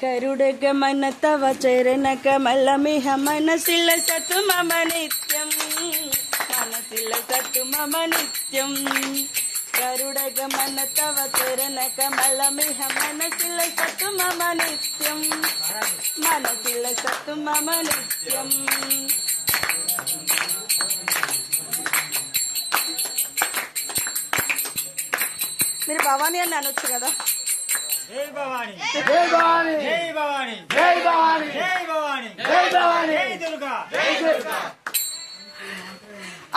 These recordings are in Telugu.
गरुडगमन तव चरण कमलमिह मनसिल सतु मम नित्यं मनसिल सतु मम नित्यं गरुडगमन तव चरण कमलमिह मनसिल सतु मम नित्यं मनसिल सतु मम नित्यं మీరు భవానీ అని అనొచ్చు కదా. జై భవానీ జై భవానీ జై భవానీ జై భవానీ జై భవానీ జై భవానీ జై దుర్గా జై దుర్గా.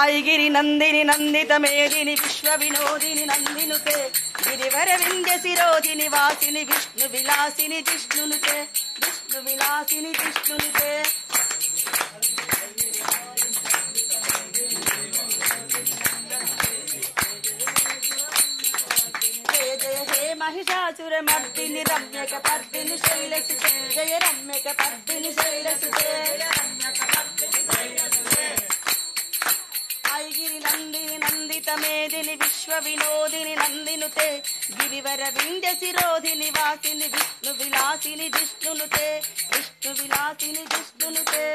ఐగిరి నందిని నందిత మేదిని విశ్వ వినోదిని నందినుతే గిరివర వింధ్య శిరోధిని వాసిని విష్ణు విలాసిని జిష్ణునుతే విష్ణు విలాసిని జిష్ణునుతే. महिषासुर मर्दिनि रम्यक पर्दिनि शैलसुते जय रम्यक पर्दिनि शैलसुते. ऐगिरि नन्दिनि नन्दित मेदिनि विश्व विनोदिनि नन्दिनुते गिरिवर विंध्य शिरोधिनि वासिनि विष्णु विलासिनि जिष्णुनुते विष्णु विलासिनि जिष्णुनुते.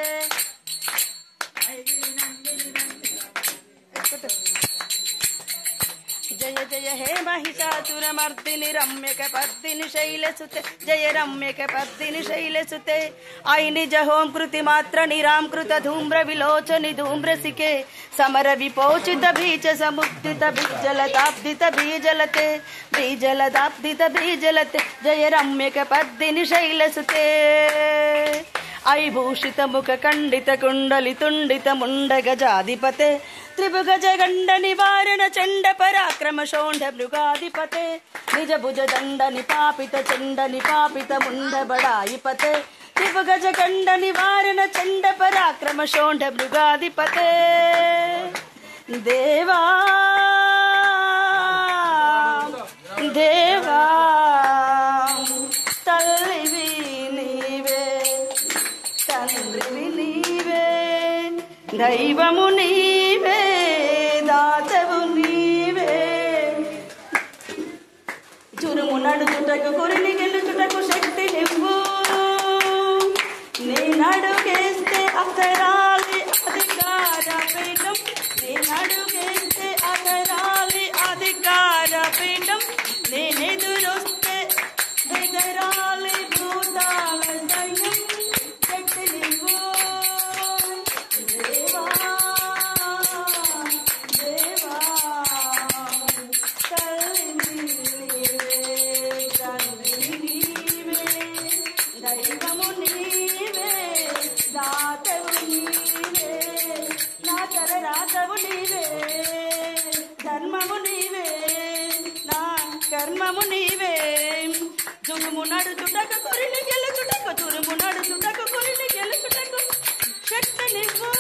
जय जय हे महिषासुर मर्दिनि रम्यक पर्दिनि शैलसुते जय रम्यक पर्दिनि शैलसुते. आई निज होम कृति मात्र निरामकृत धूम्र विलोचनि धूम्रसिके समर विपोचित बीज समुद्दित बीजलताब्दित बीजलते बीजलताब्दित बीजलते जय रम्यक पर्दिनि शैलसुते. आई भूषित मुख खंडित कुंडली तुंडित मुंड गजाधिपते त्रिभुज गंड निवारण चंड पराक्रम शोंड मृगाधिपते निज भुज दंड निपापित चंड निपापित मुंड बड़ाईपते त्रिभुज गंड निवारण चंड पराक्रम शोंड मृगाधिपते. देवा देवा तल्लिवी नीवे तंद्रिवी नीवे दैवमु नीवे दातవు నీవే. చురుము నడుచుటకు కొరిని గెలుచుటకు శక్తి నివ్వు నేనడుగేస్తే అక్షరాలి అధికార పీఠం నేనడుగేస్తే అక్షరాలి అధికార పీఠం నేనెదురొస్తే బెదరాలి భూతాల సైన్యం శక్తి నివ్వు. దైవము నీవే దాతవు నీవే నా తలరాతవు నీవే ధర్మము నీవే నా కర్మము నీవే. తురుము నడుచుటకు కొరిని గెలుచుటకు తురుము నడుచుటకు కొరిని గెలుచుటకు శక్తి నివ్వు.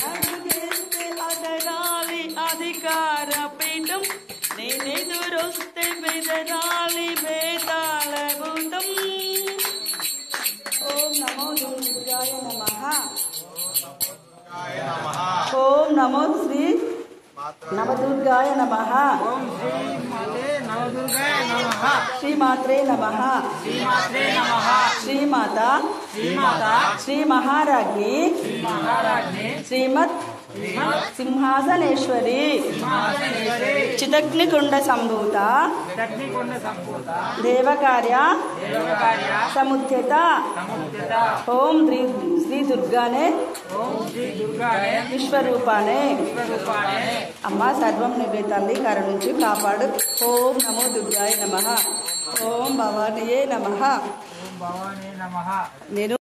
నడుగేస్తే అదరాలి అధికార పీఠం నేనెదురొస్తే బెదరాలి భేదాల భూతం. ఓం నమో దుర్గాయ నమః. ఓం నమో శ్రీ నవదుర్గాయ నమః. శ్రీమాత్రే నమః. శ్రీమాత శ్రీ మహారాజ్ఞి శ్రీమత్ సింహాసనేశ్వరి చిదగ్నికుండ సంభూత దేవకార్య సముద్యత. ఓం శ్రీ దుర్గానే విశ్వరూపానే. అమ్మ సర్వం నువ్వే తల్లి కరుణించి కాపాడు. ఓం నమో దుర్గాయ నమః. ఓం భవానియే నమః. నేను